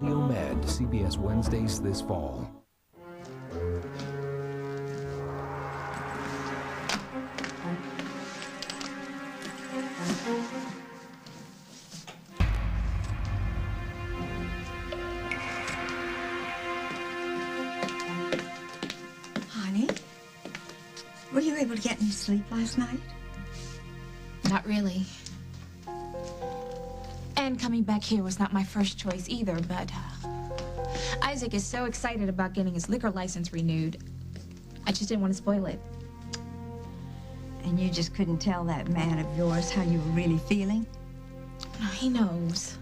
Med, CBS Wednesdays this fall. Honey, were you able to get any sleep last night? Not really. And coming back here was not my first choice either, but Isaac is so excited about getting his liquor license renewed. I just didn't want to spoil it. And you just couldn't tell that man of yours how you were really feeling? He knows.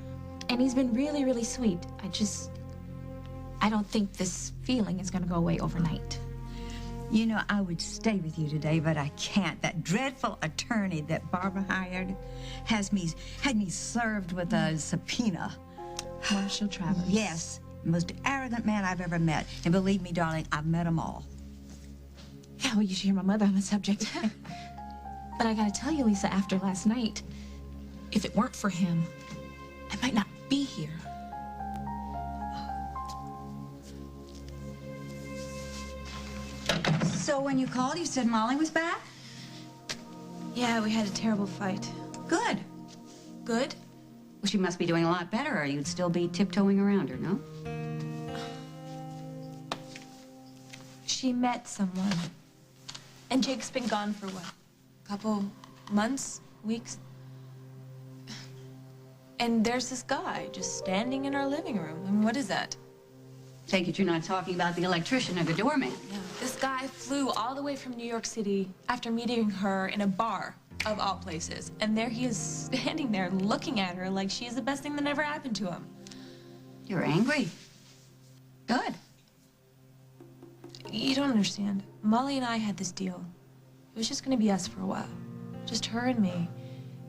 And he's been really, really sweet. I don't think this feeling is going to go away overnight. You know, I would stay with you today, but I can't. That dreadful attorney that Barbara hired had me served with a subpoena. Marshall Travers. Yes, the most arrogant man I've ever met. And believe me, darling, I've met them all. Yeah, well, you should hear my mother on the subject. But I gotta tell you, Lisa, after last night, if it weren't for him, I might not be here. So when you called, you said Molly was back? Yeah, we had a terrible fight. Good. Good? Well, she must be doing a lot better, or you'd still be tiptoeing around her, no? She met someone. And Jake's been gone for what? A couple months? Weeks? And there's this guy just standing in our living room. I mean, what is that? Take it you're not talking about the electrician or the doorman. Yeah. This guy flew all the way from New York City after meeting her in a bar, of all places. And there he is standing there looking at her like she's the best thing that ever happened to him. You're angry. Good. You don't understand. Molly and I had this deal. It was just gonna be us for a while. Just her and me.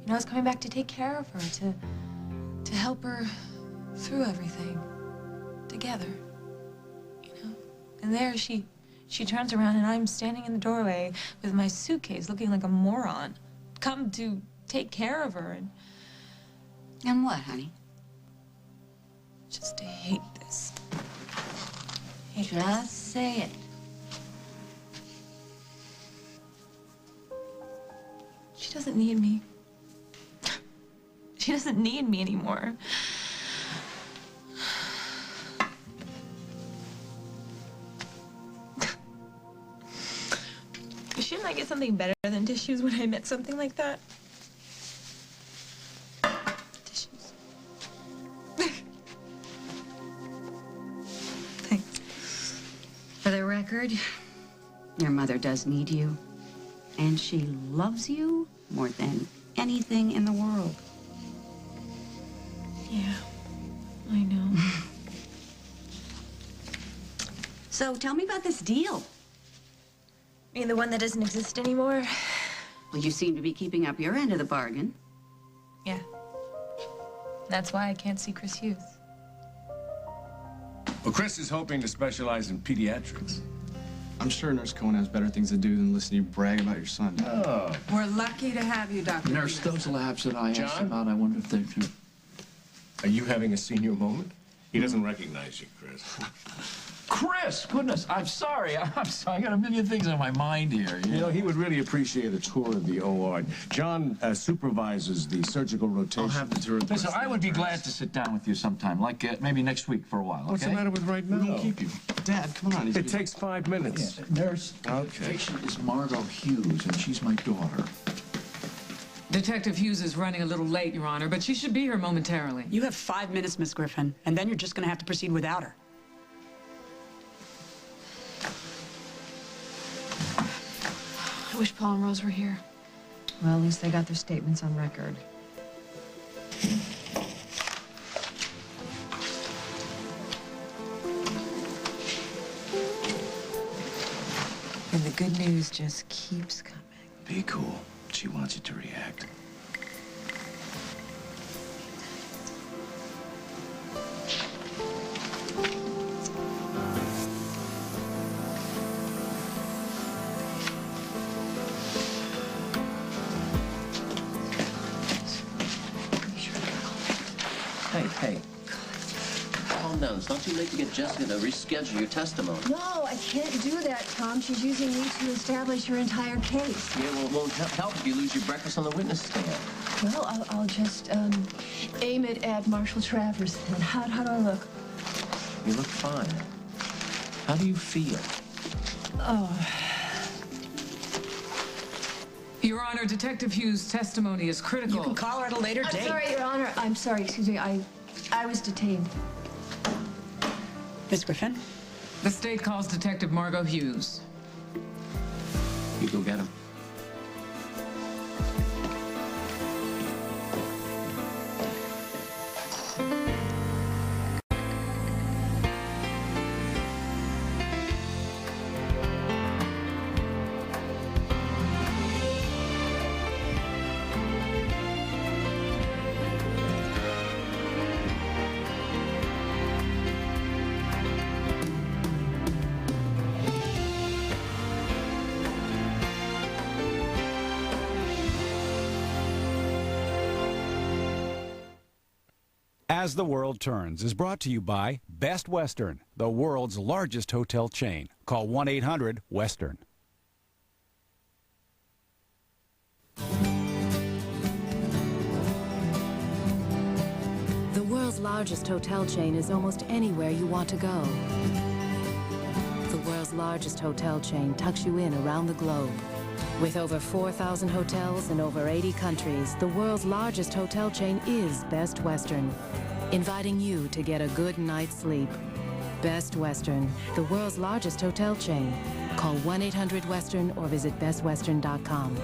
You know, I was coming back to take care of her, to help her through everything. Together. You know? And there she turns around and I'm standing in the doorway with my suitcase looking like a moron. Come to take care of her And what, honey? just to hate this. Hate Just this. say it. She doesn't need me. She doesn't need me anymore. Shouldn't I get something better than tissues when I met something like that? Tissues. Thanks. For the record, your mother does need you. And she loves you more than anything in the world. Yeah, I know. So tell me about this deal. You mean the one that doesn't exist anymore? Well, you seem to be keeping up your end of the bargain. Yeah. That's why I can't see Chris Hughes. Well, Chris is hoping to specialize in pediatrics. I'm sure Nurse Cohen has better things to do than listen to you brag about your son. Oh. We're lucky to have you, Dr. Nurse, those labs that I asked John? about, I wonder if they could... Are you having a senior moment? He doesn't recognize you, Chris. Chris, goodness, I'm sorry. I'm sorry. I got a million things on my mind here. You know, he would really appreciate a tour of the OR. John supervises the surgical rotation. I'll have the tour. Listen, I would be glad to sit down with you sometime, like maybe next week for a while, okay? What's the matter with right now? We're gonna keep you. Dad, come on. It takes 5 minutes. Yeah, nurse, Okay. the patient is Margot Hughes, and she's my daughter. Detective Hughes is running a little late, Your Honor, but she should be here momentarily. You have 5 minutes, Miss Griffin, and then you're just going to have to proceed without her. I wish Paul and Rose were here. Well, at least they got their statements on record. And the good news just keeps coming. Be cool. She wants you to react. Hey, hey. calm down. It's not too late to get Jessica to reschedule your testimony. No, I can't do that, Tom. She's using me to establish her entire case. Yeah, well, it won't help if you lose your breakfast on the witness stand. Well, I'll just aim it at Marshall Travers. And how do I look? You look fine. How do you feel? Oh. Your Honor, Detective Hughes' testimony is critical. You can call her at a later date. I'm sorry, Your Honor. I'm sorry. Excuse me. I was detained. Miss Griffin? The state calls Detective Margot Hughes. You go get him. As the World Turns is brought to you by Best Western, the world's largest hotel chain. Call 1-800-WESTERN. The world's largest hotel chain is almost anywhere you want to go. The world's largest hotel chain tucks you in around the globe. With over 4,000 hotels in over 80 countries, the world's largest hotel chain is Best Western, inviting you to get a good night's sleep. Best Western, the world's largest hotel chain. Call 1-800-WESTERN or visit bestwestern.com.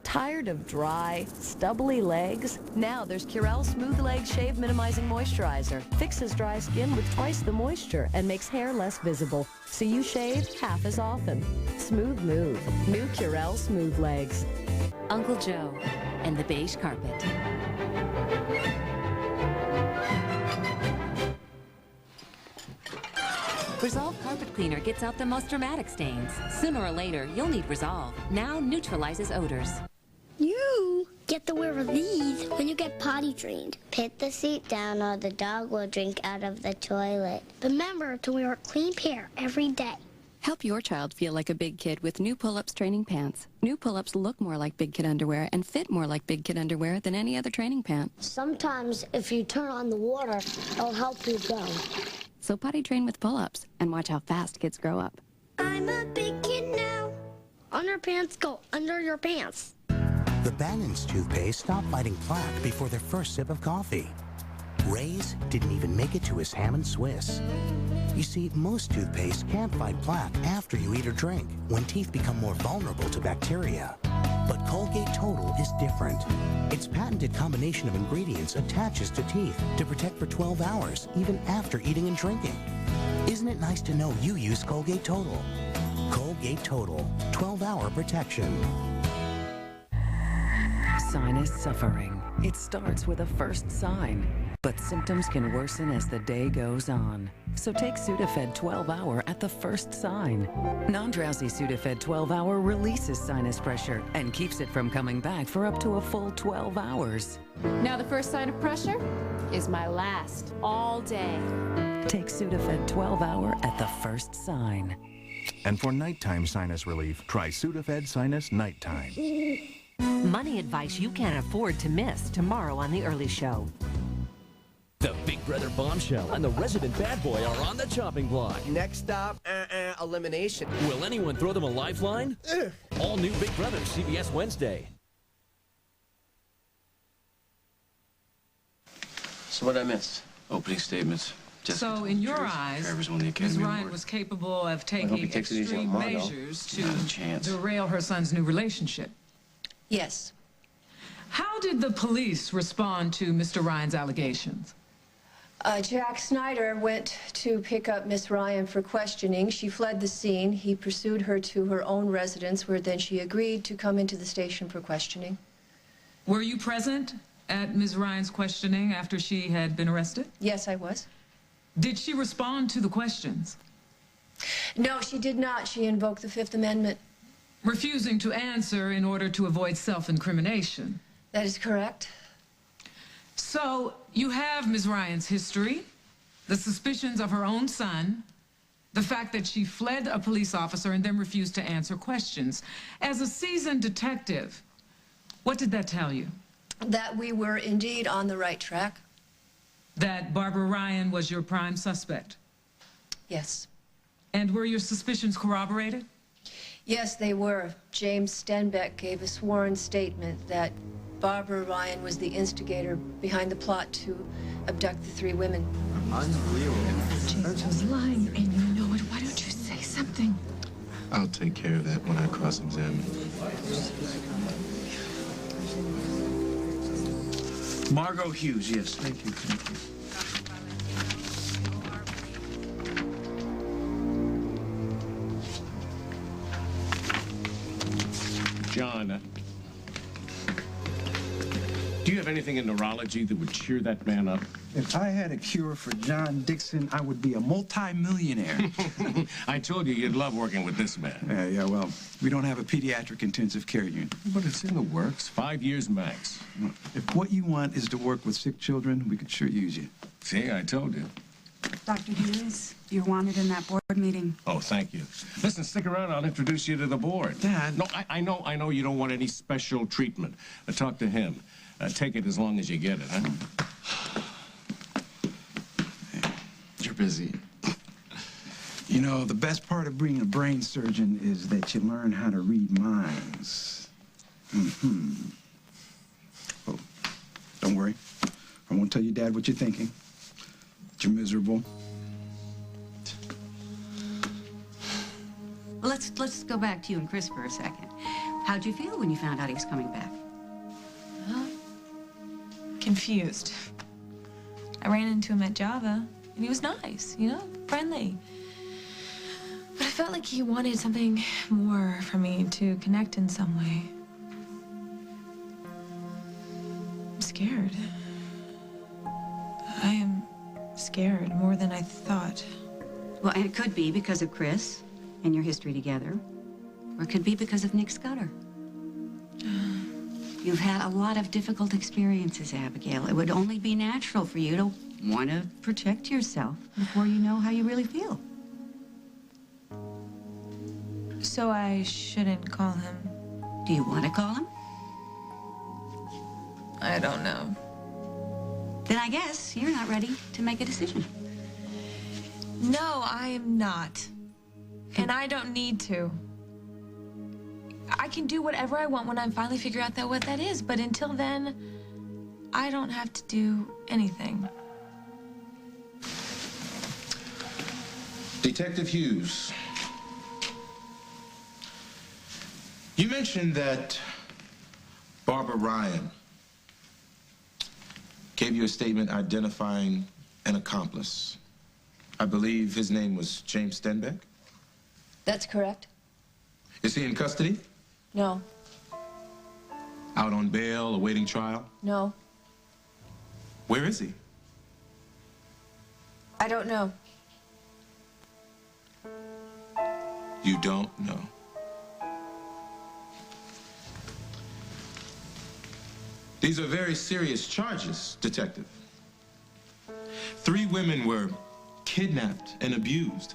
Tired of dry, stubbly legs? Now there's Curel Smooth Leg Shave Minimizing Moisturizer. Fixes dry skin with twice the moisture and makes hair less visible, so you shave half as often. Smooth move. New Curel Smooth Legs. Uncle Joe and the beige carpet. Resolve Carpet Cleaner gets out the most dramatic stains. Sooner or later, you'll need Resolve. Now neutralizes odors. You get to wear these when you get potty trained. Put the seat down or the dog will drink out of the toilet. Remember to wear a clean pair every day. Help your child feel like a big kid with new Pull-Ups training pants. New Pull-Ups look more like big kid underwear and fit more like big kid underwear than any other training pant. Sometimes if you turn on the water, it'll help you go. So potty train with Pull-Ups and watch how fast kids grow up. I'm a big kid now. Underpants go under your pants. The Bannon's toothpaste stopped fighting plaque before their first sip of coffee. Ray's didn't even make it to his ham and Swiss. You see, most toothpaste can't fight plaque after you eat or drink, when teeth become more vulnerable to bacteria. But Colgate Total is different. Its patented combination of ingredients attaches to teeth to protect for 12 hours, even after eating and drinking. Isn't it nice to know you use Colgate Total? Colgate Total, 12-hour protection. Sinus suffering. It starts with a first sign, but symptoms can worsen as the day goes on. So take Sudafed 12-hour at the first sign. Non-drowsy Sudafed 12-hour releases sinus pressure and keeps it from coming back for up to a full 12 hours. Now the first sign of pressure is my last all day. Take Sudafed 12-hour at the first sign. And for nighttime sinus relief, try Sudafed Sinus Nighttime. Money advice you can't afford to miss tomorrow on The Early Show. The Big Brother bombshell and the resident bad boy are on the chopping block. Next stop, elimination. Will anyone throw them a lifeline? All new Big Brother, CBS Wednesday. So what I missed? Opening statements. So, in your eyes, Ms. Ryan was capable of taking extreme measures to derail her son's new relationship. Yes. How did the police respond to Mr. Ryan's allegations? Jack Snyder went to pick up Miss Ryan for questioning. She fled the scene. He pursued her to her own residence, where then she agreed to come into the station for questioning. Were you present at Ms. Ryan's questioning after she had been arrested? Yes, I was. Did she respond to the questions? No, she did not. She invoked the Fifth Amendment. Refusing to answer in order to avoid self-incrimination. That is correct. So, you have Ms. Ryan's history. the suspicions of her own son, the fact that she fled a police officer and then refused to answer questions. As a seasoned detective, what did that tell you? That we were indeed on the right track. That Barbara Ryan was your prime suspect? Yes. And were your suspicions corroborated? Yes, they were. James Stenbeck gave a sworn statement that Barbara Ryan was the instigator behind the plot to abduct the 3 women. Unbelievable. James was lying, and you know it. Why don't you say something? I'll take care of that when I cross-examine. Margot Hughes, yes. Thank you. John, do you have anything in neurology that would cheer that man up? If I had a cure for John Dixon, I would be a multi-millionaire. I told you you'd love working with this man. Yeah, well, we don't have a pediatric intensive care unit. But it's in the works. 5 years max. If what you want is to work with sick children, we could sure use you. See, I told you. Dr. Hughes, you're wanted in that board meeting. Oh, thank you. Listen, stick around. I'll introduce you to the board. Dad. No, I know you don't want any special treatment. Talk to him. Take it as long as you get it, huh? You're busy. You know, the best part of being a brain surgeon is that you learn how to read minds. Oh, don't worry. I won't tell your dad what you're thinking. You're miserable. Well, let's go back to you and Chris for a second. How'd you feel when you found out he was coming back? Confused. I ran into him at Java, and he was nice, you know, friendly. But I felt like he wanted something more from me, to connect in some way. I'm scared. I am scared more than I thought. Well, and it could be because of Chris and your history together, or it could be because of Nick Scudder. You've had a lot of difficult experiences, Abigail. It would only be natural for you to want to protect yourself before you know how you really feel. So I shouldn't call him? Do you want to call him? I don't know. Then I guess you're not ready to make a decision. No, I am not. And I don't need to. I can do whatever I want when I finally figure out what that is, but until then, I don't have to do anything. Detective Hughes, you mentioned that Barbara Ryan gave you a statement identifying an accomplice. I believe his name was James Stenbeck? That's correct. Is he in custody? No. Out on bail, awaiting trial? No. Where is he? I don't know. You don't know. These are very serious charges, Detective. 3 women were kidnapped and abused.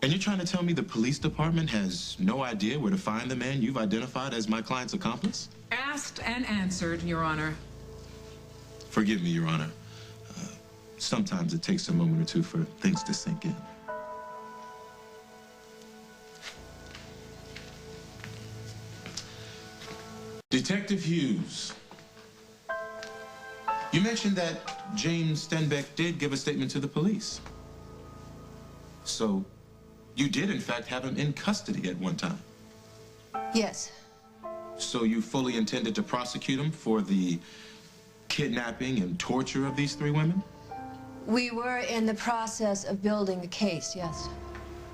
And you're trying to tell me the police department has no idea where to find the man you've identified as my client's accomplice? Asked and answered, Your Honor. Forgive me, Your Honor. Sometimes it takes a moment or two for things to sink in. Detective Hughes, you mentioned that James Stenbeck did give a statement to the police. So, you did, in fact, have him in custody at one time. Yes. So you fully intended to prosecute him for the kidnapping and torture of these 3 women? We were in the process of building the case, yes.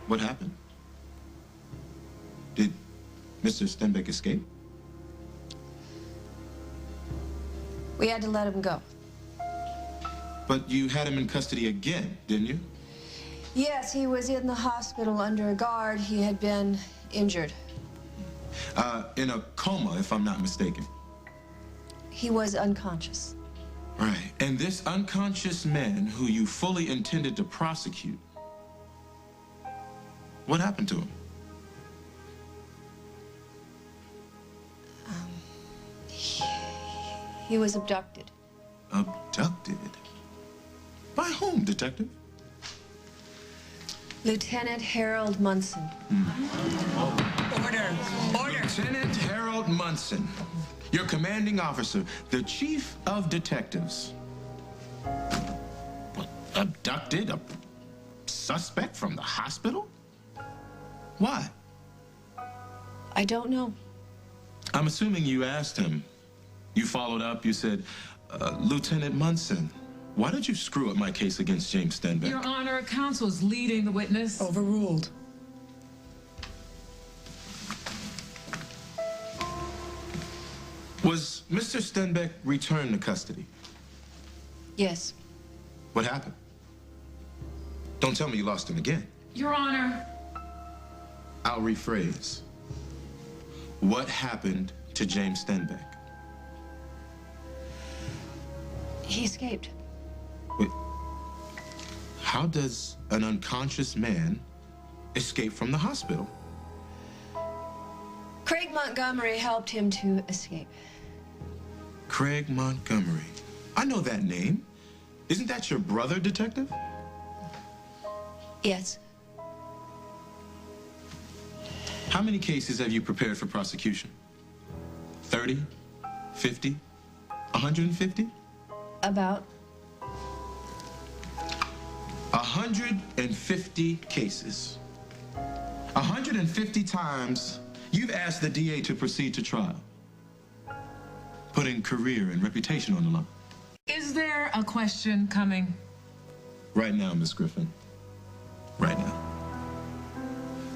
What happened? Did Mr. Stenbeck escape? We had to let him go. But you had him in custody again, didn't you? Yes, he was in the hospital under a guard. He had been injured. In a coma, if I'm not mistaken. He was unconscious. Right. And this unconscious man who you fully intended to prosecute, what happened to him? He was abducted. Abducted? By whom, Detective? Lieutenant Harold Munson. Order. Lieutenant Harold Munson, your commanding officer, the chief of detectives. What, abducted a suspect from the hospital? Why? I don't know. I'm assuming you asked him. You followed up, you said, Lieutenant Munson, why did you screw up my case against James Stenbeck? Your Honor, counsel is leading the witness. Overruled. Was Mr. Stenbeck returned to custody? Yes. What happened? Don't tell me you lost him again. Your Honor. I'll rephrase. What happened to James Stenbeck? He escaped. Wait. How does an unconscious man escape from the hospital? Craig Montgomery helped him to escape. Craig Montgomery. I know that name. Isn't that your brother, Detective? Yes. How many cases have you prepared for prosecution? 30? 50? 150? About? 150 cases. 150 times you've asked the DA to proceed to trial, putting career and reputation on the line. Is there a question coming? Right now, Miss Griffin. Right now.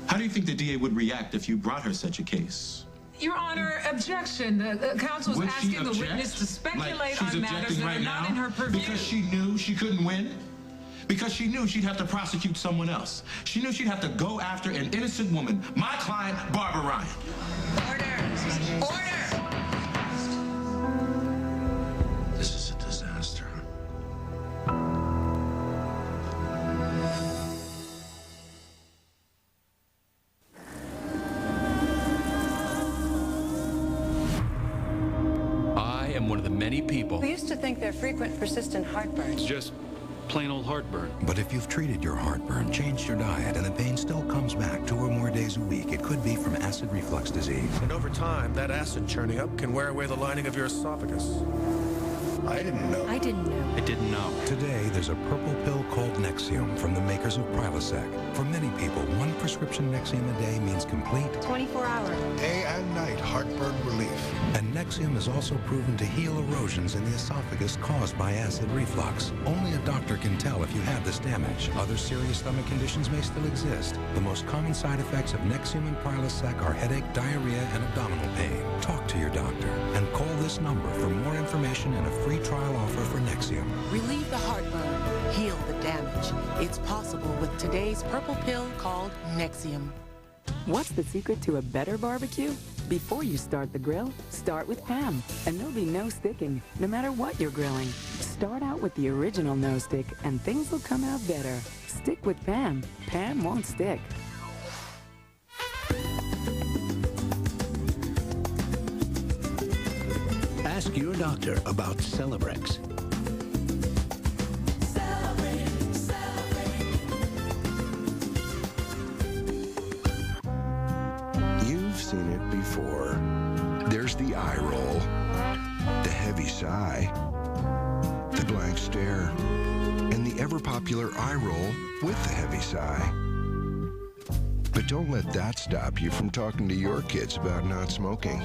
How do you think the DA would react if you brought her such a case? Your Honor, objection. The counsel is Would she asking the object? witness to speculate Like she's on matters objecting that right are not now in her purview. because she knew she couldn't win? Because she knew she'd have to prosecute someone else. She knew she'd have to go after an innocent woman, my client, Barbara Ryan. Order. This is a disaster. I am one of the many people. We used to think they're frequent, persistent heartburn. Just plain old heartburn. But if you've treated your heartburn, changed your diet, and the pain still comes back 2 or more days a week, it could be from acid reflux disease. And over time, that acid churning up can wear away the lining of your esophagus. I didn't know. I didn't know. I didn't know. Today, there's a purple pill called Nexium from the makers of Prilosec. For many people, 1 prescription Nexium a day means complete 24-hour. day and night heartburn relief. And Nexium is also proven to heal erosions in the esophagus caused by acid reflux. Only a doctor can tell if you have this damage. Other serious stomach conditions may still exist. The most common side effects of Nexium and Prilosec are headache, diarrhea, and abdominal pain. Talk to your doctor and call this number for more information and a free trial offer for Nexium. Relieve the heartburn. Heal the damage. It's possible with today's purple pill called Nexium. What's the secret to a better barbecue? Before you start the grill, start with Pam, and there'll be no sticking, no matter what you're grilling. Start out with the original no stick, and things will come out better. Stick with Pam. Pam won't stick. Ask your doctor about Celebrex. You've seen it before. There's the eye roll, the heavy sigh, the blank stare, and the ever-popular eye roll with the heavy sigh. But don't let that stop you from talking to your kids about not smoking,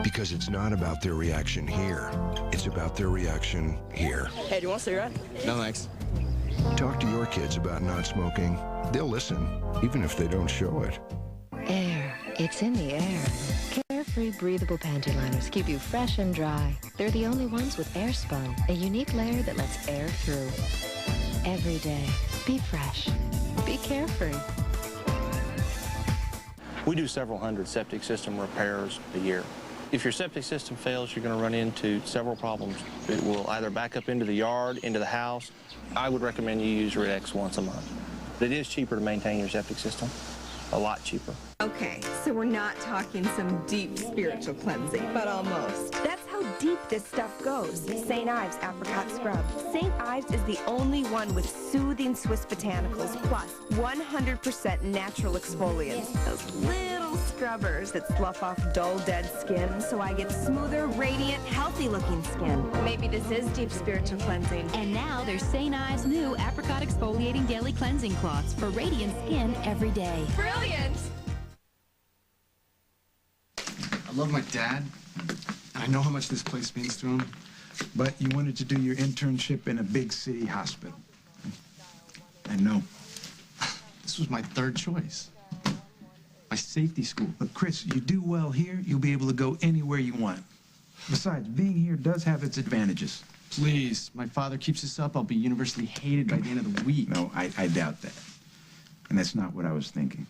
because it's not about their reaction here. It's about their reaction here. Hey, do you want a cigarette? No, thanks. Talk to your kids about not smoking. They'll listen, even if they don't show it. Air. It's in the air. Carefree breathable panty liners keep you fresh and dry. They're the only ones with air spun, a unique layer that lets air through. Every day, be fresh. Be carefree. We do several hundred septic system repairs a year. If your septic system fails, you're going to run into several problems. It will either back up into the yard, into the house. I would recommend you use Rid-X once a month. But it is cheaper to maintain your septic system. A lot cheaper. Okay, so we're not talking some deep spiritual cleansing, but almost. That's how deep this stuff goes. St. Ives Apricot Scrub. St. Ives is the only one with soothing Swiss botanicals plus 100% natural exfoliants. Those little scrubbers that slough off dull, dead skin so I get smoother, radiant, healthy-looking skin. Maybe this is deep spiritual cleansing. And now there's St. Ives' new Apricot Exfoliating Daily Cleansing Cloths for radiant skin every day. Brilliant! I love my dad, and I know how much this place means to him, but you wanted to do your internship in a big city hospital. I know. This was my third choice. My safety school. But Chris, you do well here, you'll be able to go anywhere you want. Besides, being here does have its advantages. Please, my father keeps this up, I'll be universally hated by the end of the week. No, I doubt that. And that's not what I was thinking.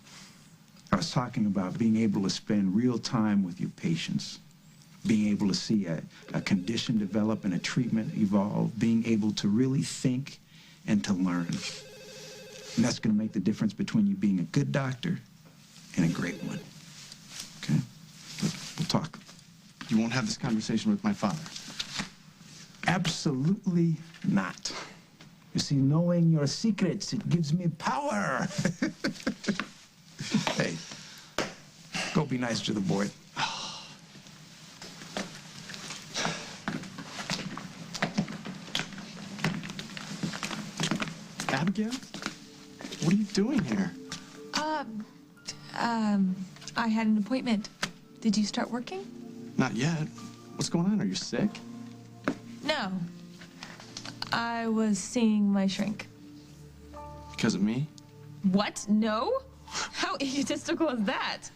I was talking about being able to spend real time with your patients, being able to see a condition develop and a treatment evolve, being able to really think and to learn. And that's going to make the difference between you being a good doctor and a great one. Okay? We'll talk. You won't have this conversation with my father. Absolutely not. You see, knowing your secrets, it gives me power. Hey, go be nice to the boy. Abigail? What are you doing here? I had an appointment. Did you start working? Not yet. What's going on? Are you sick? No. I was seeing my shrink. Because of me? What? No? How egotistical is that?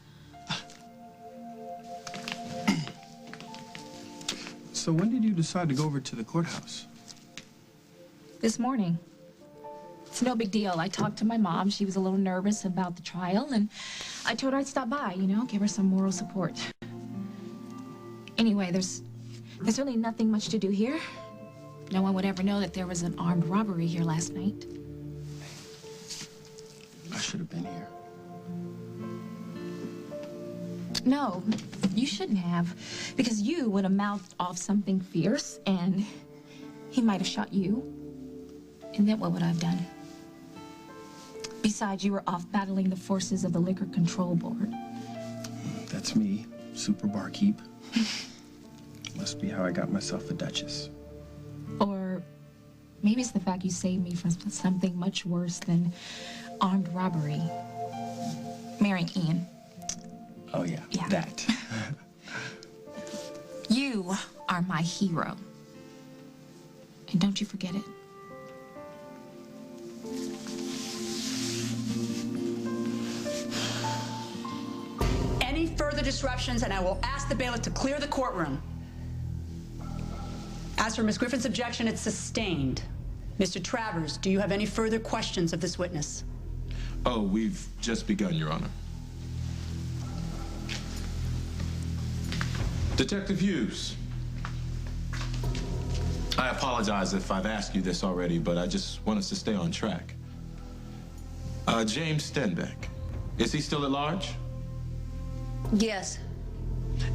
So when did you decide to go over to the courthouse? This morning. It's no big deal. I talked to my mom. She was a little nervous about the trial, and I told her I'd stop by, you know, give her some moral support. Anyway, there's really nothing much to do here. No one would ever know that there was an armed robbery here last night. I should have been here. No, you shouldn't have, because you would have mouthed off something fierce, and he might have shot you. And then what would I have done? Besides, you were off battling the forces of the Liquor Control Board. That's me, super barkeep. Must be how I got myself a Duchess. Or maybe it's the fact you saved me from something much worse than armed robbery. Marrying Ian. Oh, yeah. That. You are my hero. And don't you forget it. Any further disruptions, and I will ask the bailiff to clear the courtroom. As for Ms. Griffin's objection, it's sustained. Mr. Travers, do you have any further questions of this witness? Oh, we've just begun, Your Honor. Detective Hughes. I apologize if I've asked you this already, but I just want us to stay on track. James Stenbeck, is he still at large? Yes.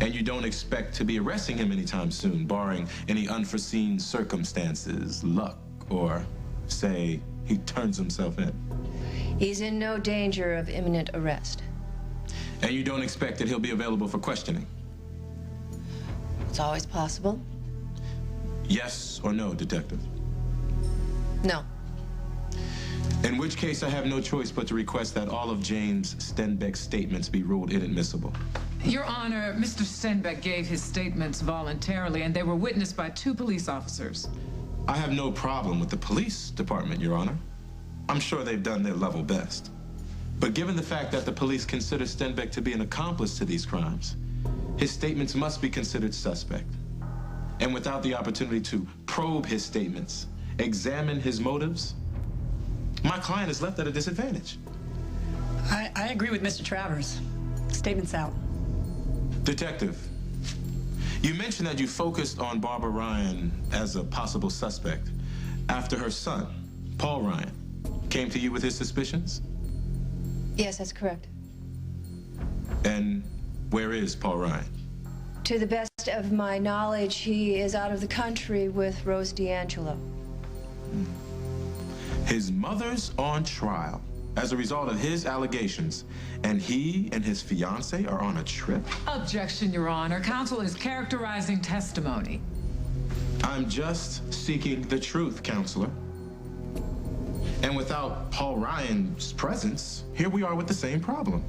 And you don't expect to be arresting him anytime soon, barring any unforeseen circumstances, luck, or, say, he turns himself in? He's in no danger of imminent arrest. And you don't expect that he'll be available for questioning? It's always possible. Yes or no, Detective? No. In which case, I have no choice but to request that all of James Stenbeck's statements be ruled inadmissible. Your Honor, Mr. Stenbeck gave his statements voluntarily, and they were witnessed by 2 police officers. I have no problem with the police department, Your Honor. I'm sure they've done their level best. But given the fact that the police consider Stenbeck to be an accomplice to these crimes, his statements must be considered suspect. And without the opportunity to probe his statements, examine his motives, my client is left at a disadvantage. I agree with Mr. Travers. Statement's out. Detective, You mentioned that you focused on Barbara Ryan as a possible suspect after her son, Paul Ryan, came to you with his suspicions? Yes, that's correct. And where is Paul Ryan? To the best of my knowledge, he is out of the country with Rose D'Angelo. His mother's on trial as a result of his allegations, and he and his fiancée are on a trip? Objection, Your Honor. Counsel is characterizing testimony. I'm just seeking the truth, Counselor. And without Paul Ryan's presence, here we are with the same problem.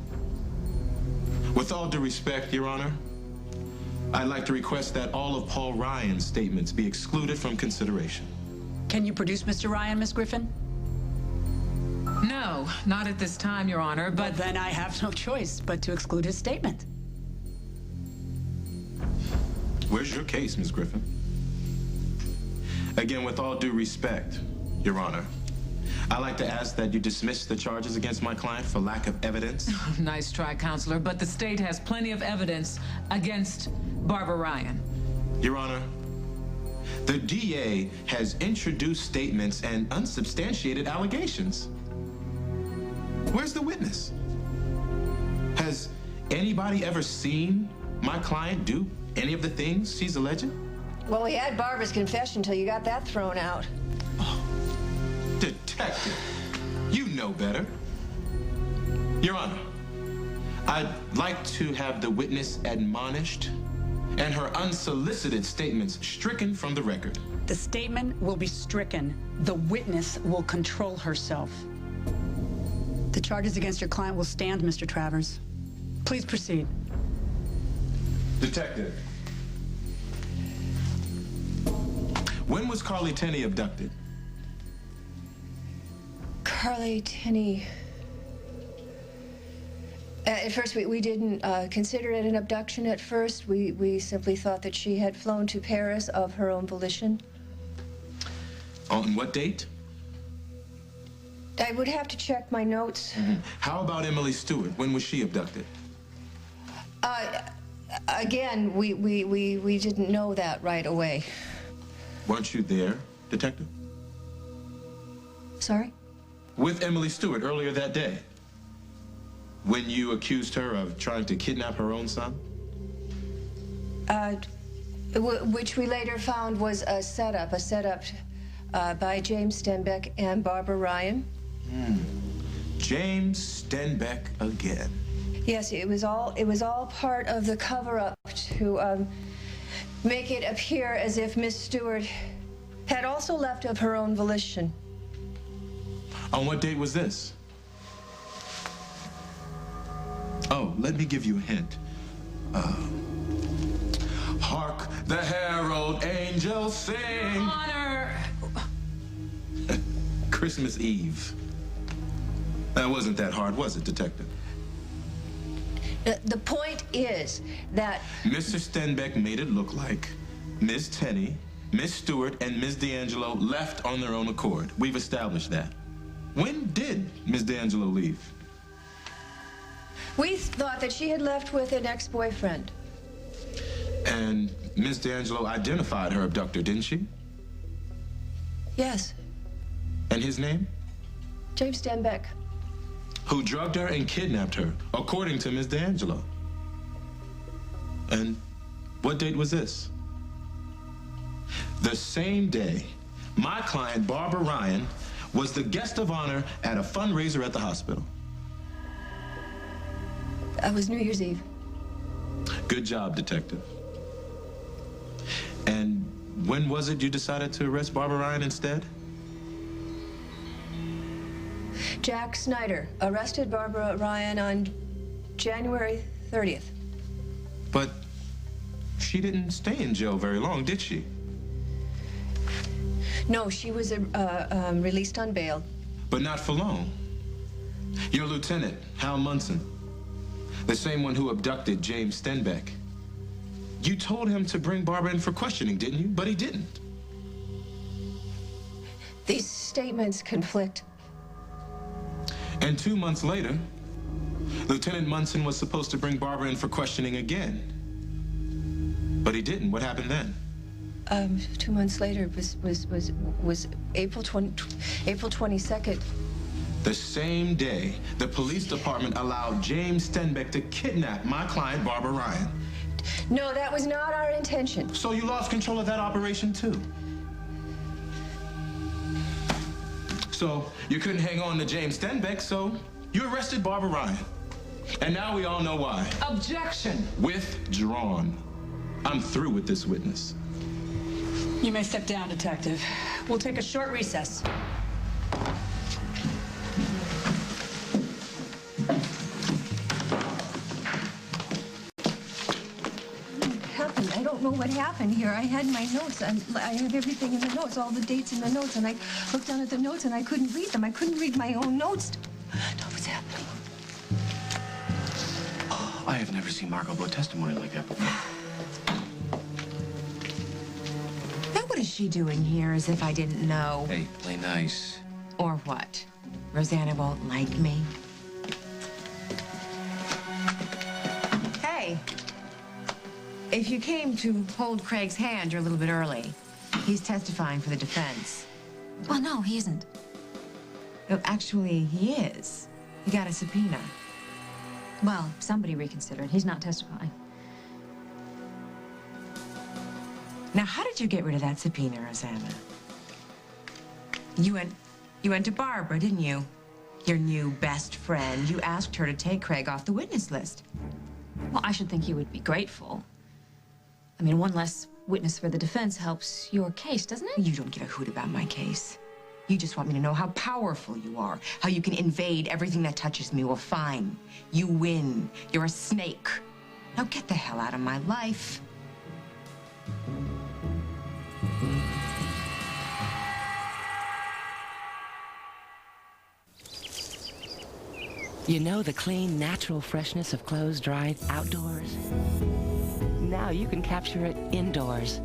With all due respect, Your Honor, I'd like to request that all of Paul Ryan's statements be excluded from consideration. Can you produce Mr. Ryan, Miss Griffin? No, not at this time, Your Honor, but... Well, then I have no choice but to exclude his statement. Where's your case, Ms. Griffin? Again, with all due respect, Your Honor, I'd like to ask that you dismiss the charges against my client for lack of evidence. Nice try, Counselor, but the state has plenty of evidence against Barbara Ryan. Your Honor, the DA has introduced statements and unsubstantiated allegations. Where's the witness? Has anybody ever seen my client do any of the things she's alleging? Well, we had Barbara's confession till you got that thrown out. Oh, Detective, you know better. Your Honor, I'd like to have the witness admonished and her unsolicited statements stricken from the record. The statement will be stricken. The witness will control herself. The charges against your client will stand, Mr. Travers. Please proceed. Detective, when was Carly Tenney abducted? Carly Tenney... At first, we didn't consider it an abduction at first. We simply thought that she had flown to Paris of her own volition. On what date? I would have to check my notes. How about Emily Stewart? When was she abducted? Again, we didn't know that right away. Weren't you there, Detective? Sorry? With Emily Stewart earlier that day, when you accused her of trying to kidnap her own son? Which we later found was a setup by James Stenbeck and Barbara Ryan. James Stenbeck again. Yes, it was all part of the cover-up to make it appear as if Miss Stewart had also left of her own volition. On what date was this? Oh, let me give you a hint. Hark the herald angels sing. Honor! Christmas Eve. That wasn't that hard, was it, Detective? The point is that... Mr. Stenbeck made it look like Miss Tenney, Miss Stewart, and Miss D'Angelo left on their own accord. We've established that. When did Miss D'Angelo leave? We thought that she had left with an ex-boyfriend. And Miss D'Angelo identified her abductor, didn't she? Yes. And his name? James Stenbeck. Who drugged her and kidnapped her, according to Miss D'Angelo. And what date was this? The same day my client, Barbara Ryan, was the guest of honor at a fundraiser at the hospital. That was New Year's Eve. Good job, Detective. And when was it you decided to arrest Barbara Ryan instead? Jack Snyder arrested Barbara Ryan on January 30th. But she didn't stay in jail very long, did she? No, she was released on bail. But not for long. Your lieutenant, Hal Munson, the same one who abducted James Stenbeck, you told him to bring Barbara in for questioning, didn't you? But he didn't. These statements conflict. And 2 months later, Lieutenant Munson was supposed to bring Barbara in for questioning again. But he didn't. What happened then? 2 months later was April 22nd. The same day, the police department allowed James Stenbeck to kidnap my client, Barbara Ryan. No, that was not our intention. So you lost control of that operation, too? So you couldn't hang on to James Stenbeck, so you arrested Barbara Ryan. And now we all know why. Objection! Withdrawn. I'm through with this witness. You may step down, Detective. We'll take a short recess. I don't know what happened here. I had my notes. I had everything in the notes, all the dates in the notes, and I looked down at the notes and I couldn't read them. I couldn't read my own notes. I don't know what's happening. I have never seen Margot blow testimony like that before. Now what is she doing here as if I didn't know? Hey, play nice. Or what? Rosanna won't like me? Hey. If you came to hold Craig's hand, you're a little bit early. He's testifying for the defense. Well, no, he isn't. No, actually, he is. He got a subpoena. Well, somebody reconsidered. He's not testifying. Now, how did you get rid of that subpoena, Rosanna? You went to Barbara, didn't you? Your new best friend. You asked her to take Craig off the witness list. Well, I should think you would be grateful. I mean, one less witness for the defense helps your case, doesn't it? You don't give a hoot about my case. You just want me to know how powerful you are, how you can invade everything that touches me. Well, fine. You win. You're a snake. Now get the hell out of my life. You know the clean, natural freshness of clothes dried outdoors? Now you can capture it indoors.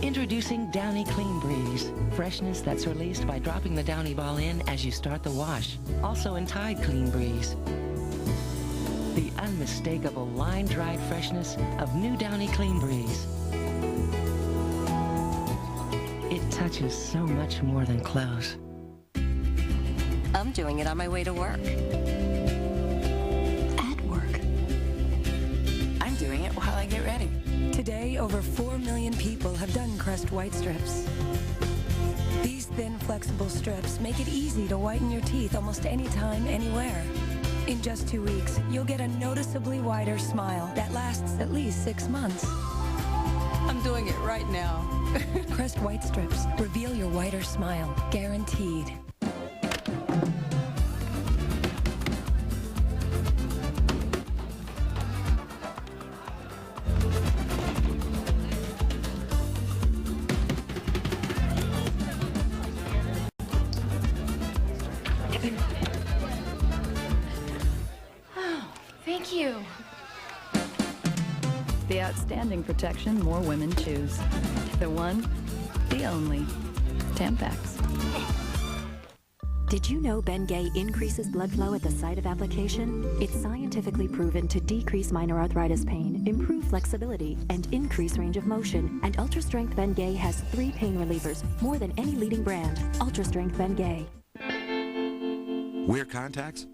Introducing Downy Clean Breeze. Freshness that's released by dropping the Downy ball in as you start the wash. Also in Tide Clean Breeze. The unmistakable line-dried freshness of new Downy Clean Breeze. It touches so much more than clothes. I'm doing it on my way to work. At work. I'm doing it while I get ready. Today, over 4 million people have done Crest White Strips. These thin, flexible strips make it easy to whiten your teeth almost anytime, anywhere. In just 2 weeks, you'll get a noticeably wider smile that lasts at least 6 months. I'm doing it right now. Crest White Strips. Reveal your whiter smile. Guaranteed. Thank you. The outstanding protection more women choose. The one, the only, Tampax. Did you know Bengay increases blood flow at the site of application? It's scientifically proven to decrease minor arthritis pain, improve flexibility, and increase range of motion. And Ultra Strength Bengay has 3 pain relievers, more than any leading brand. Ultra Strength Bengay. Wear contacts?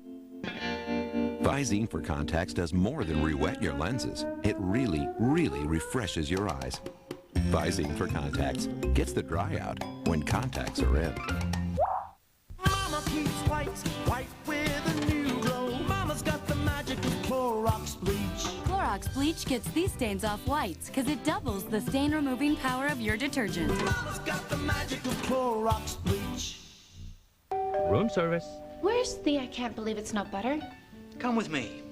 Visine for contacts does more than re-wet your lenses. It really, really refreshes your eyes. Visine for contacts gets the dry out when contacts are in. Mama keeps white, white with a new glow. Mama's got the magic of Clorox bleach. Clorox bleach gets these stains off whites because it doubles the stain-removing power of your detergent. Mama's got the magic of Clorox bleach. Room service. Where's the I can't believe it's not butter? Come with me.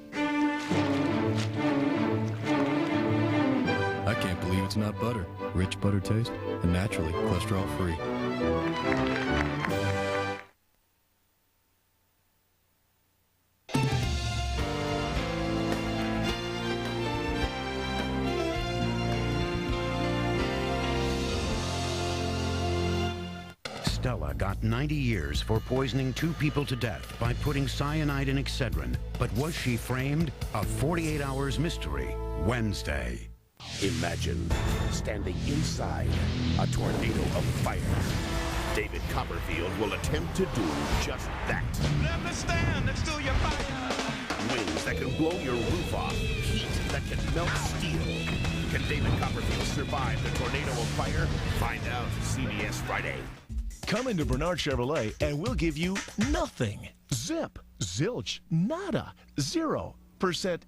I can't believe it's not butter. Rich butter taste and naturally cholesterol-free. Stella got 90 years for poisoning 2 people to death by putting cyanide in Excedrin. But But was she framed? A 48 Hours Mystery, Wednesday. Imagine standing inside a tornado of fire. David Copperfield will attempt to do just that. Let me stand next to your fire. Winds that can blow your roof off. Heat that can melt steel. Can David Copperfield survive the tornado of fire? Find out CBS Friday. Come into Bernard Chevrolet and we'll give you nothing. Zip, zilch, nada, 0%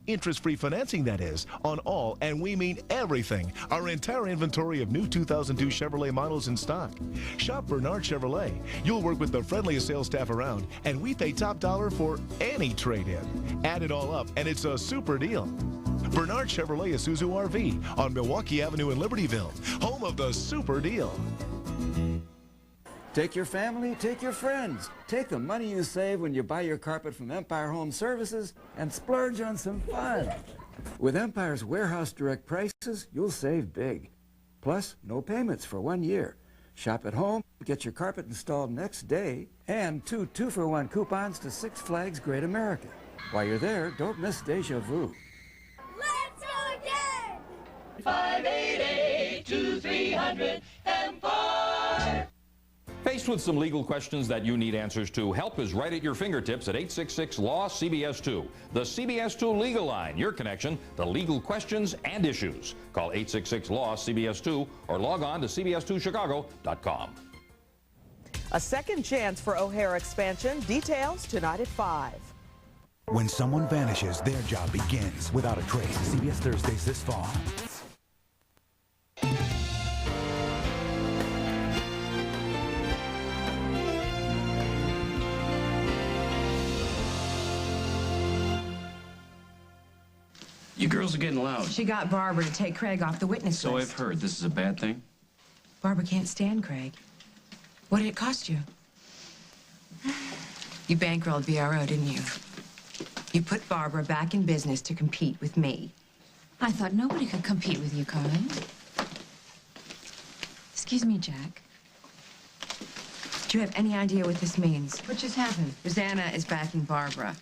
interest-free financing, that is, on all, and we mean everything, our entire inventory of new 2002 Chevrolet models in stock. Shop Bernard Chevrolet. You'll work with the friendliest sales staff around, and we pay top dollar for any trade-in. Add it all up, and it's a super deal. Bernard Chevrolet Isuzu RV on Milwaukee Avenue in Libertyville, home of the super deal. Take your family, take your friends. Take the money you save when you buy your carpet from Empire Home Services and splurge on some fun. With Empire's warehouse direct prices, you'll save big. Plus, no payments for 1 year. Shop at home, get your carpet installed next day, and 2 2-for-1 coupons to Six Flags Great America. While you're there, don't miss Deja Vu. Let's go again! 588-2300 Empire. Faced with some legal questions that you need answers to, help is right at your fingertips at 866-LAW-CBS2. The CBS2 Legal Line, your connection to legal questions and issues. Call 866-LAW-CBS2 or log on to cbs2chicago.com. A second chance for O'Hare expansion. Details tonight at 5. When someone vanishes, their job begins without a trace. CBS Thursdays this fall. You girls are getting loud. She got Barbara to take Craig off the witness So list. I've heard. This is a bad thing? Barbara can't stand Craig. What did it cost you? You bankrolled BRO, didn't you? You put Barbara back in business to compete with me. I thought nobody could compete with you, Colin. Excuse me, Jack. Do you have any idea what this means? What just happened? Rosanna is backing Barbara.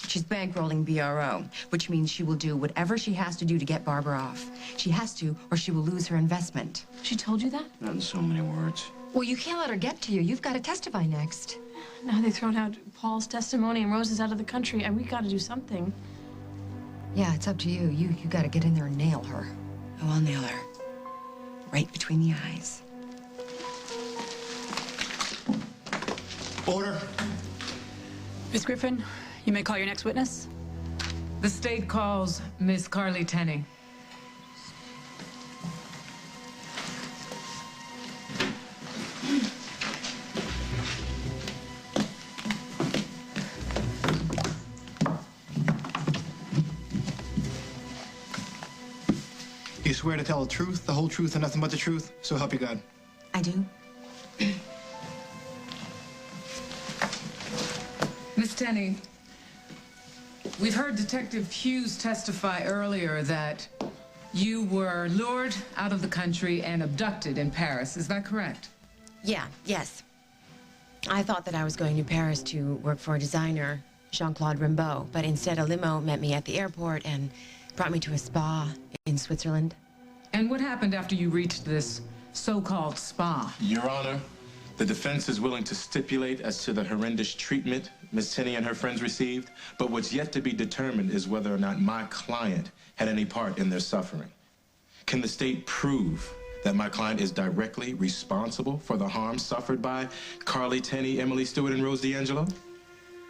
She's bankrolling BRO, which means she will do whatever she has to do to get Barbara off. She has to, or she will lose her investment. She told you that? Not in so many words. Well, you can't let her get to you. You've got to testify next. Now they've thrown out Paul's testimony and Rose is out of the country, and we got to do something. Yeah, it's up to you. You got to get in there and nail her. Oh, I'll nail her. Right between the eyes. Order. Miss Griffin, you may call your next witness. The state calls Miss Carly Tenney. You swear to tell the truth, the whole truth, and nothing but the truth, so help you God. I do. Miss Tenney, we've heard Detective Hughes testify earlier that you were lured out of the country and abducted in Paris. Is that correct? Yes. I thought that I was going to Paris to work for a designer, Jean-Claude Rimbaud, but instead a limo met me at the airport and brought me to a spa in Switzerland. And what happened after you reached this so-called spa? Your Honor, the defense is willing to stipulate as to the horrendous treatment Miss Tenney and her friends received, but what's yet to be determined is whether or not my client had any part in their suffering. Can the state prove that my client is directly responsible for the harm suffered by Carly Tenney, Emily Stewart, and Rose D'Angelo?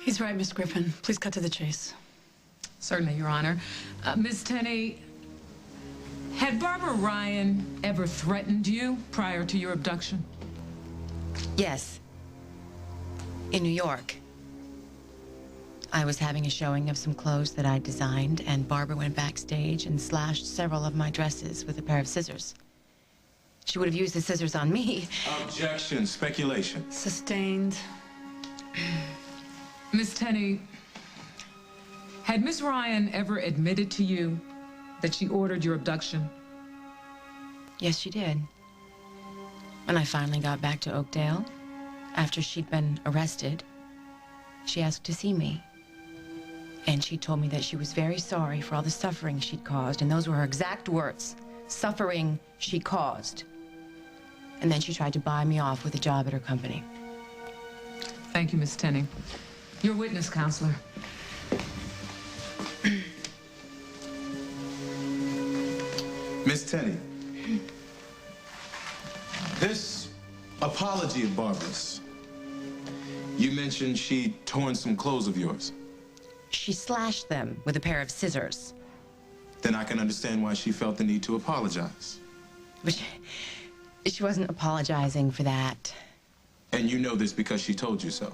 He's right, Miss Griffin. Please cut to the chase. Certainly, Your Honor. Miss Tenney, had Barbara Ryan ever threatened you prior to your abduction? Yes. In New York. I was having a showing of some clothes that I designed, and Barbara went backstage and slashed several of my dresses with a pair of scissors. She would have used the scissors on me. Objection. Speculation. Sustained. Miss Tenney, had Miss Ryan ever admitted to you that she ordered your abduction? Yes, she did. When I finally got back to Oakdale, after she'd been arrested, she asked to see me. And she told me that she was very sorry for all the suffering she'd caused, and those were her exact words. Suffering she caused. And then she tried to buy me off with a job at her company. Thank you, Miss Tenney. Your witness, counselor. Miss Tenney, this apology of Barbara's, you mentioned she'd torn some clothes of yours. She slashed them with a pair of scissors. Then I can understand why she felt the need to apologize. But she wasn't apologizing for that. And you know this because she told you so.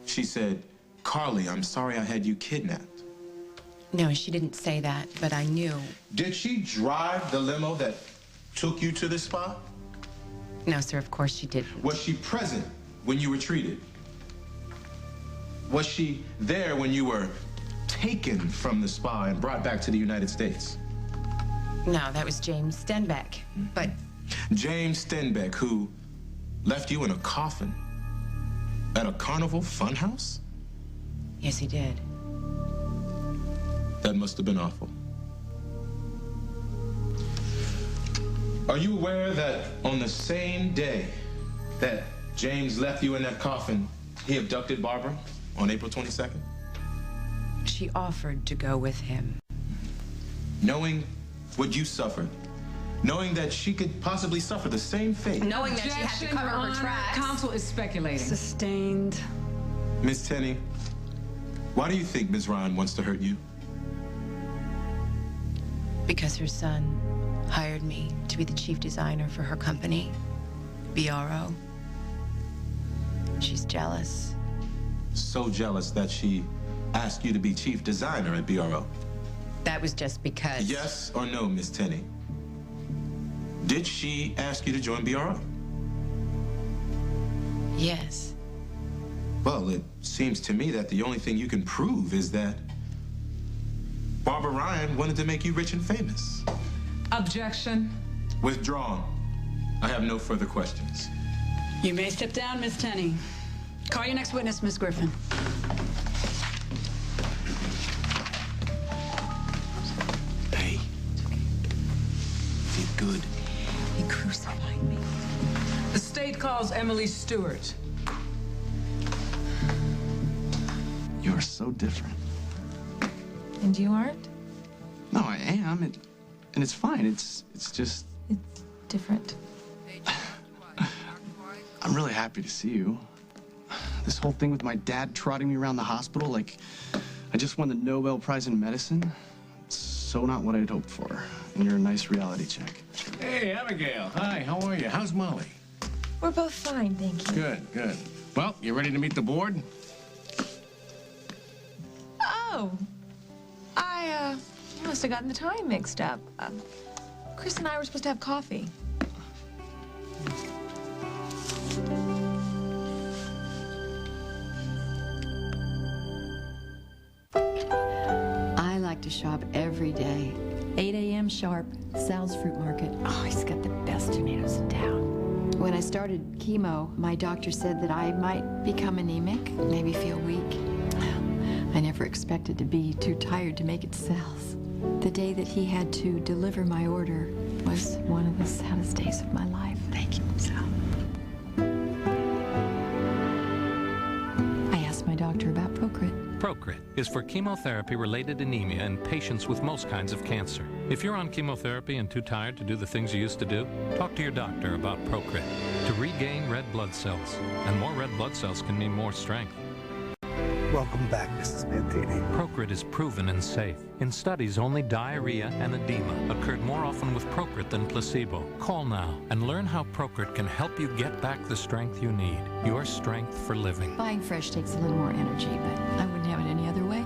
She said, "Carly, I'm sorry I had you kidnapped." No, she didn't say that, but I knew. Did she drive the limo that took you to the spa? No, sir, of course she didn't. Was she present when you were treated? Was she there when you were taken from the spa and brought back to the United States? No, that was James Stenbeck, but... James Stenbeck, who left you in a coffin at a carnival funhouse? Yes, he did. That must have been awful. Are you aware that on the same day that James left you in that coffin, he abducted Barbara on April 22nd? She offered to go with him. Knowing what you suffered, knowing that she could possibly suffer the same fate. Knowing that she had to cover her tracks. Counsel is speculating. Sustained. Miss Tenney, why do you think Ms. Ryan wants to hurt you? Because her son hired me to be the chief designer for her company, BRO. She's jealous. So jealous that she asked you to be chief designer at BRO. That was just because... Yes or no, Miss Tenney? Did she ask you to join BRO? Yes. Well, it seems to me that the only thing you can prove is that Barbara Ryan wanted to make you rich and famous. Objection. Withdrawn. I have no further questions. You may step down, Miss Tenney. Call your next witness, Miss Griffin. Hey. Did good. He crucified me. The state calls Emily Stewart. You're so different. And you aren't? No, I am. And it's fine. It's just... It's different. I'm really happy to see you. This whole thing with my dad trotting me around the hospital, like I just won the Nobel Prize in medicine. It's so not what I'd hoped for. And you're a nice reality check. Hey, Abigail. Hi, how are you? How's Molly? We're both fine, thank you. Good, good. Well, you ready to meet the board? Oh, I must have gotten the time mixed up. Chris and I were supposed to have coffee. I like to shop every day. 8 a.m. sharp, Sal's Fruit Market. Oh, he's got the best tomatoes in town. When I started chemo, my doctor said that I might become anemic, maybe feel weak. I never expected to be too tired to make it to Sal's. The day that he had to deliver my order was one of the saddest days of my life. Thank you, Sal. I asked my doctor about Procrit. Procrit is for chemotherapy-related anemia in patients with most kinds of cancer. If you're on chemotherapy and too tired to do the things you used to do, talk to your doctor about Procrit to regain red blood cells. And more red blood cells can mean more strength. Welcome back, Mrs. Mantini. Procrit is proven and safe. In studies, only diarrhea and edema occurred more often with Procrit than placebo. Call now and learn how Procrit can help you get back the strength you need. Your strength for living. Buying fresh takes a little more energy, but I wouldn't have it any other way.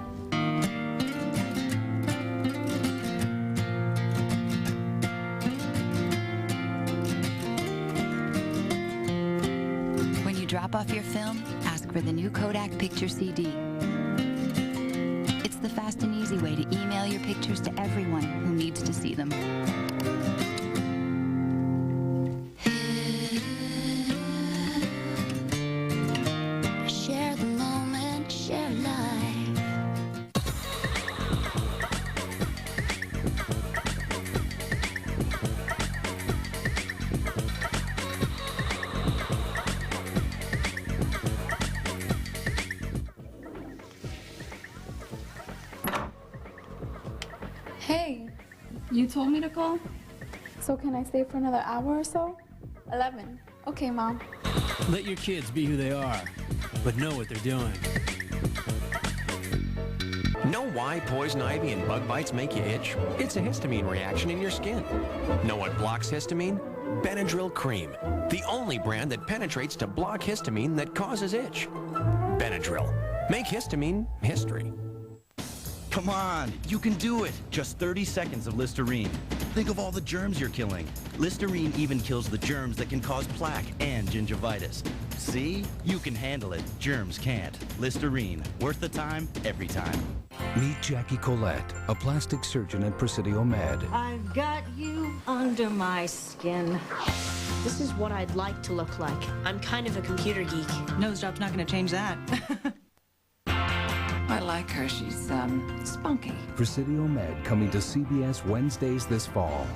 When you drop off your film, ask for the new Kodak Picture CD. It's the fast and easy way to email your pictures to everyone who needs to see them. Share the moment, share life. Hey, you told me to call? So can I stay for another hour or so? 11. Okay, Mom. Let your kids be who they are, but know what they're doing. Know why poison ivy and bug bites make you itch? It's a histamine reaction in your skin. Know what blocks histamine? Benadryl Cream, the only brand that penetrates to block histamine that causes itch. Benadryl. Make histamine history. Come on, you can do it. Just 30 seconds of Listerine. Think of all the germs you're killing. Listerine even kills the germs that can cause plaque and gingivitis. See? You can handle it. Germs can't. Listerine. Worth the time, every time. Meet Jackie Collette, a plastic surgeon at Presidio Med. I've got you under my skin. This is what I'd like to look like. I'm kind of a computer geek. Nose job's not going to change that. I like her. She's, spunky. Presidio Med coming to CBS Wednesdays this fall.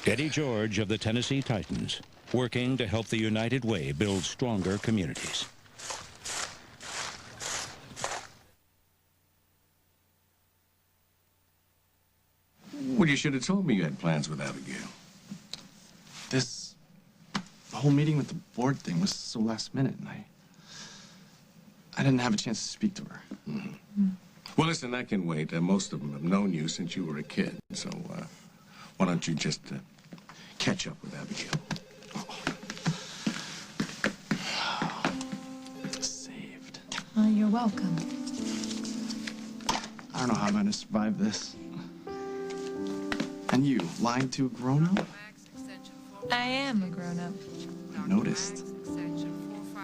Eddie George of the Tennessee Titans, working to help the United Way build stronger communities. Well, you should have told me you had plans with Abigail. The whole meeting with the board thing was so last minute, and I didn't have a chance to speak to her. Well, listen, that can wait. Most of them have known you since you were a kid, so why don't you just catch up with Abigail? Saved. You're welcome. I don't know how I'm gonna survive this. And you, lying to a grown-up? I am a grown-up. I noticed.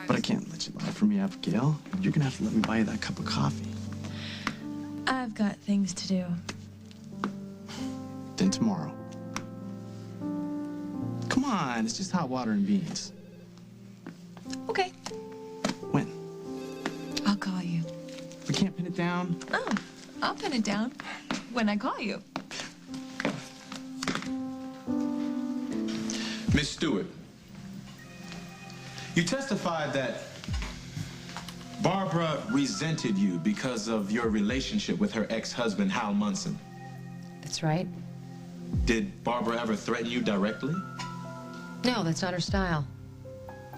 But I can't let you lie for me, Abigail. You're gonna have to let me buy you that cup of coffee. I've got things to do. Then tomorrow. Come on, it's just hot water and beans. Okay. When? I'll call you. We can't pin it down? Oh, I'll pin it down when I call you. Miss Stewart, you testified that Barbara resented you because of your relationship with her ex-husband, Hal Munson. That's right. Did Barbara ever threaten you directly? No, that's not her style.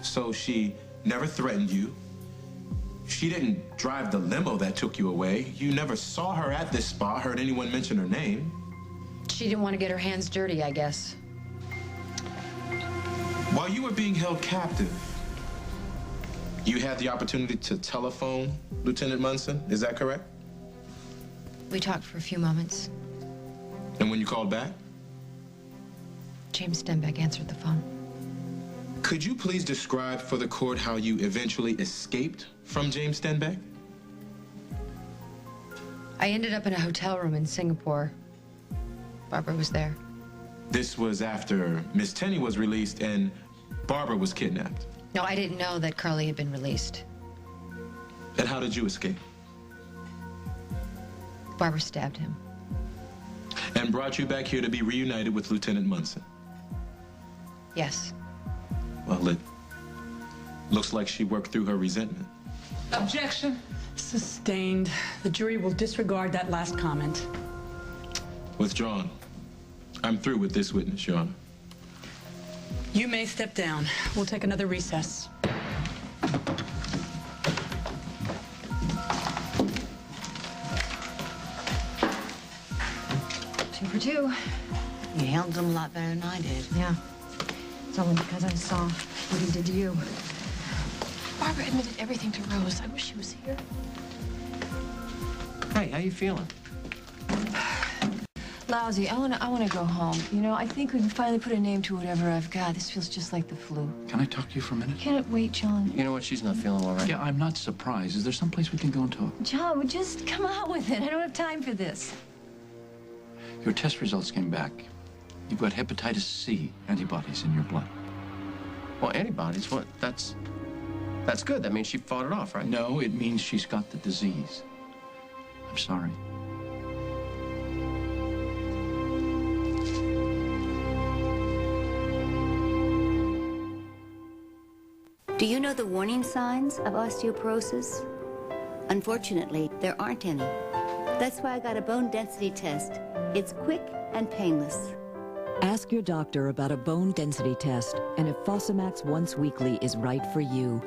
So she never threatened you. She didn't drive the limo that took you away. You never saw her at this spa, heard anyone mention her name. She didn't want to get her hands dirty, I guess. While you were being held captive, you had the opportunity to telephone Lieutenant Munson, is that correct? We talked for a few moments. And when you called back? James Stenbeck answered the phone. Could you please describe for the court how you eventually escaped from James Stenbeck? I ended up in a hotel room in Singapore. Barbara was there. This was after Miss Tenney was released and Barbara was kidnapped. No, I didn't know that Carly had been released. And how did you escape? Barbara stabbed him. And brought you back here to be reunited with Lieutenant Munson? Yes. Well, it looks like she worked through her resentment. Objection. Sustained. The jury will disregard that last comment. Withdrawn. I'm through with this witness, Your Honor. You may step down. We'll take another recess. 2 for 2. You handled him a lot better than I did. Yeah. It's only because I saw what he did to you. Barbara admitted everything to Rose. I wish she was here. Hey, how you feeling? Lousy. I wanna go home. You know, I think we can finally put a name to whatever I've got. This feels just like the flu. Can I talk to you for a minute? Can't wait, John. You know what? She's not feeling all right. Yeah, I'm not surprised. Is there some place we can go and talk? John, would just come out with it. I don't have time for this. Your test results came back. You've got hepatitis C antibodies in your blood. Well, antibodies? What? That's good. That means she fought it off, right? No, it means she's got the disease. I'm sorry. Do you know the warning signs of osteoporosis? Unfortunately, there aren't any. That's why I got a bone density test. It's quick and painless. Ask your doctor about a bone density test and if Fosamax Once Weekly is right for you.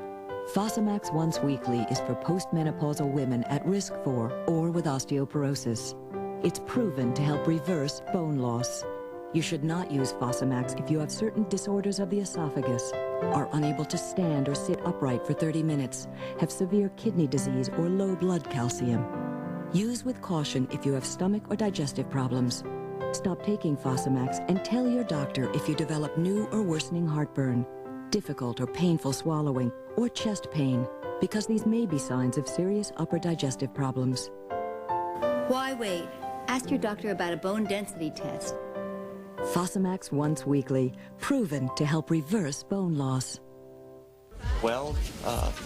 Fosamax Once Weekly is for postmenopausal women at risk for or with osteoporosis. It's proven to help reverse bone loss. You should not use Fosamax if you have certain disorders of the esophagus, are unable to stand or sit upright for 30 minutes, have severe kidney disease or low blood calcium. Use with caution if you have stomach or digestive problems. Stop taking Fosamax and tell your doctor if you develop new or worsening heartburn, difficult or painful swallowing, or chest pain, because these may be signs of serious upper digestive problems. Why wait? Ask your doctor about a bone density test. Fosamax Once Weekly, proven to help reverse bone loss. Well,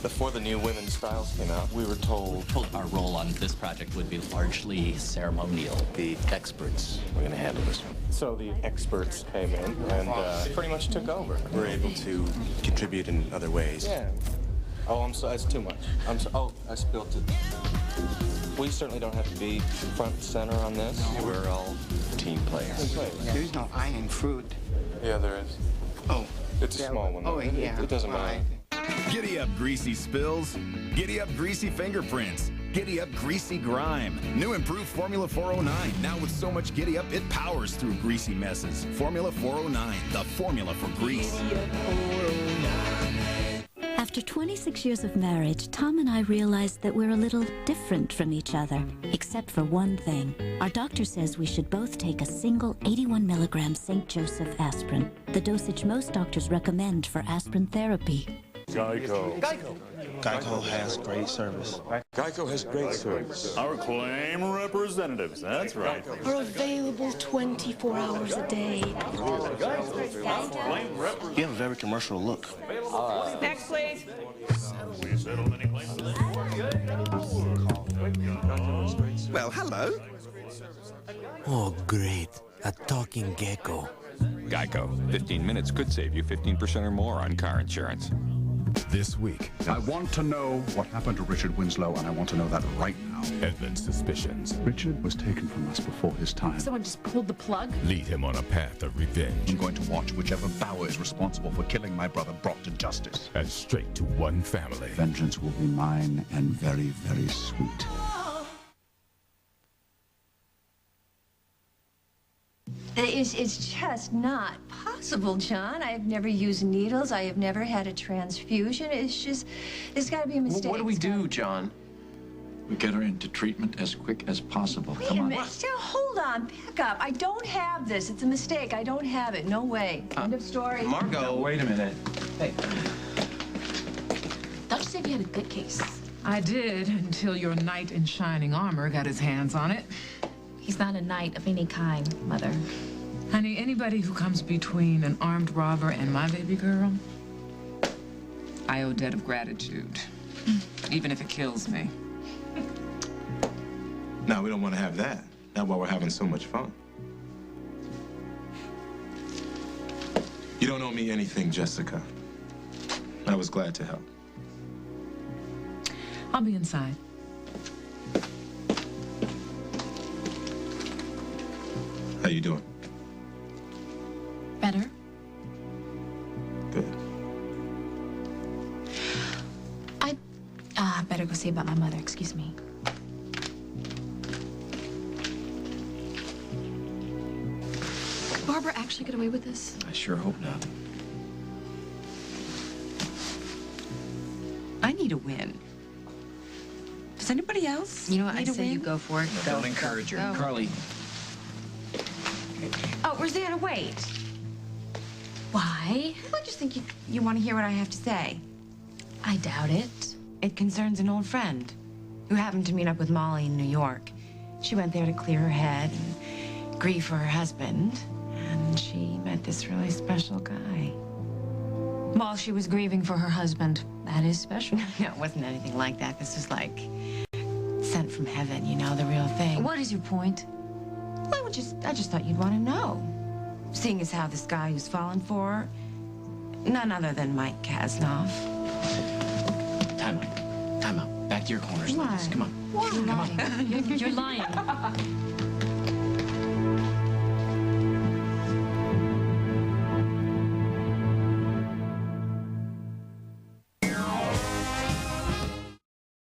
before the new women's styles came out, we were told our role on this project would be largely ceremonial. The experts were going to handle this one. So the experts came in and pretty much took over. We're able to contribute in other ways. Yeah. Oh, I'm sorry, that's too much. Oh, I spilled it. We certainly don't have to be front and center on this. We're all team players. There's no iron fruit. Yeah, there is. Oh. It's a small one, though. Oh, yeah. It doesn't matter. Giddy up, greasy spills. Giddy up, greasy fingerprints. Giddy up, greasy grime. New improved Formula 409. Now with so much giddy up, it powers through greasy messes. Formula 409, the formula for grease. After 26 years of marriage, Tom and I realized that we're a little different from each other, except for one thing. Our doctor says we should both take a single 81 milligram St. Joseph aspirin, the dosage most doctors recommend for aspirin therapy. Geico. Geico has great service. Geico has great service. Our claim representatives, that's right. Are available 24 hours a day. You have a very commercial look. Next, please. Well, hello. Oh, great. A talking gecko. Geico. 15 minutes could save you 15% or more on car insurance. This week, I want to know what happened to Richard Winslow, and I want to know that right now. Edmund's suspicions. Richard was taken from us before his time. Someone just pulled the plug? Lead him on a path of revenge. I'm going to watch whichever Bauer is responsible for killing my brother brought to justice. And straight to one family. Vengeance will be mine and very, very sweet. It's just not possible, John. I've never used needles. I have never had a transfusion. It's got to be a mistake. What do we do, John? We get her into treatment as quick as possible. Wait a minute. Still, hold on. Back up. I don't have this. It's a mistake. I don't have it. No way. End of story. Margot, wait a minute. Hey. Thought you said you had a good case. I did, until your knight in shining armor got his hands on it. He's not a knight of any kind, Mother. Honey, anybody who comes between an armed robber and my baby girl, I owe a debt of gratitude, even if it kills me. No, we don't want to have that. Not while we're having so much fun. You don't owe me anything, Jessica. I was glad to help. I'll be inside. How you doing? Better. Good. I better go see about my mother. Excuse me. Barbara actually get away with this? I sure hope not. I need a win. Does anybody else? You know what? I need a say win? you go for it. Don't encourage her. Go. Carly. Oh, Rosanna, wait. Why? I just think you want to hear what I have to say. I doubt it. It concerns an old friend who happened to meet up with Molly in New York. She went there to clear her head and grieve for her husband, and she met this really special guy. While she was grieving for her husband. That is special. No, it wasn't anything like that. This was like sent from heaven, you know, the real thing. What is your point? Well, I just thought you'd want to know. Seeing as how this guy who's fallen for her, none other than Mike Kasnoff. Time out. Time out. Back back to your corners, ladies. Come on. You're lying. You're lying.